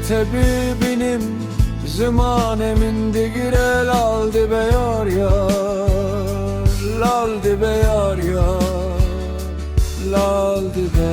tebibinim Zımanemin digire laldi be yar yar, laldi be yar yar, laldi be.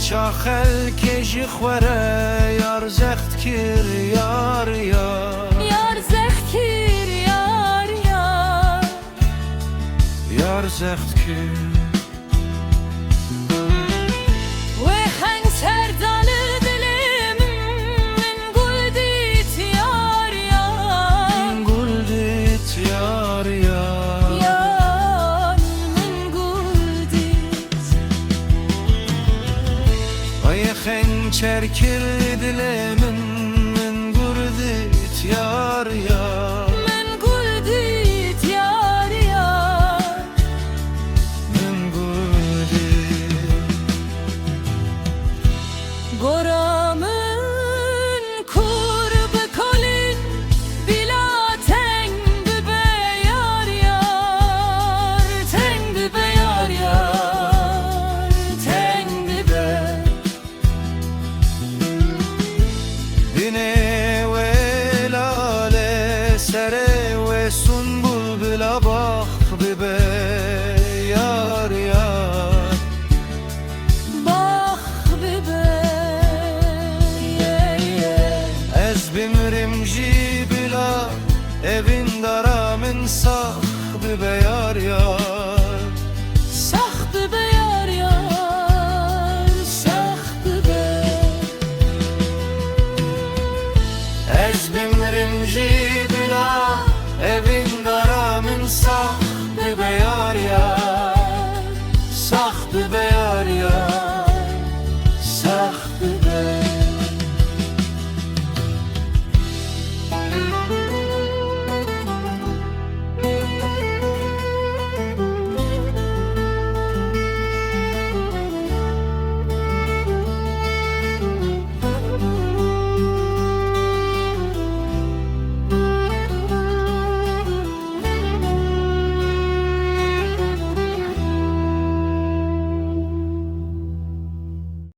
Çaxel keji xwere yar zext kir yar yar, yar zext kir yar yar, yar zext kir. Ve hanser dalı dilim min guldit yar yar, min guldit yar yar, yar min guldit. Ay hançer kirli dilemin min guldit yar yar, Min guldit yar yar, min guldit. Goramın kurbu kolin bila tengdi be yar yar, tengdi be yar yar, tengdi be. Dine ve lale sere ve sunbul bila bak bibe yar yar, Bak bibe ez bimrimci bila evin daramin sah bibe yar yar, Sah bibe yar yar, sah bibe. ez bimrimci bila evin daramin sah bibe yar yar, sah bibe yar.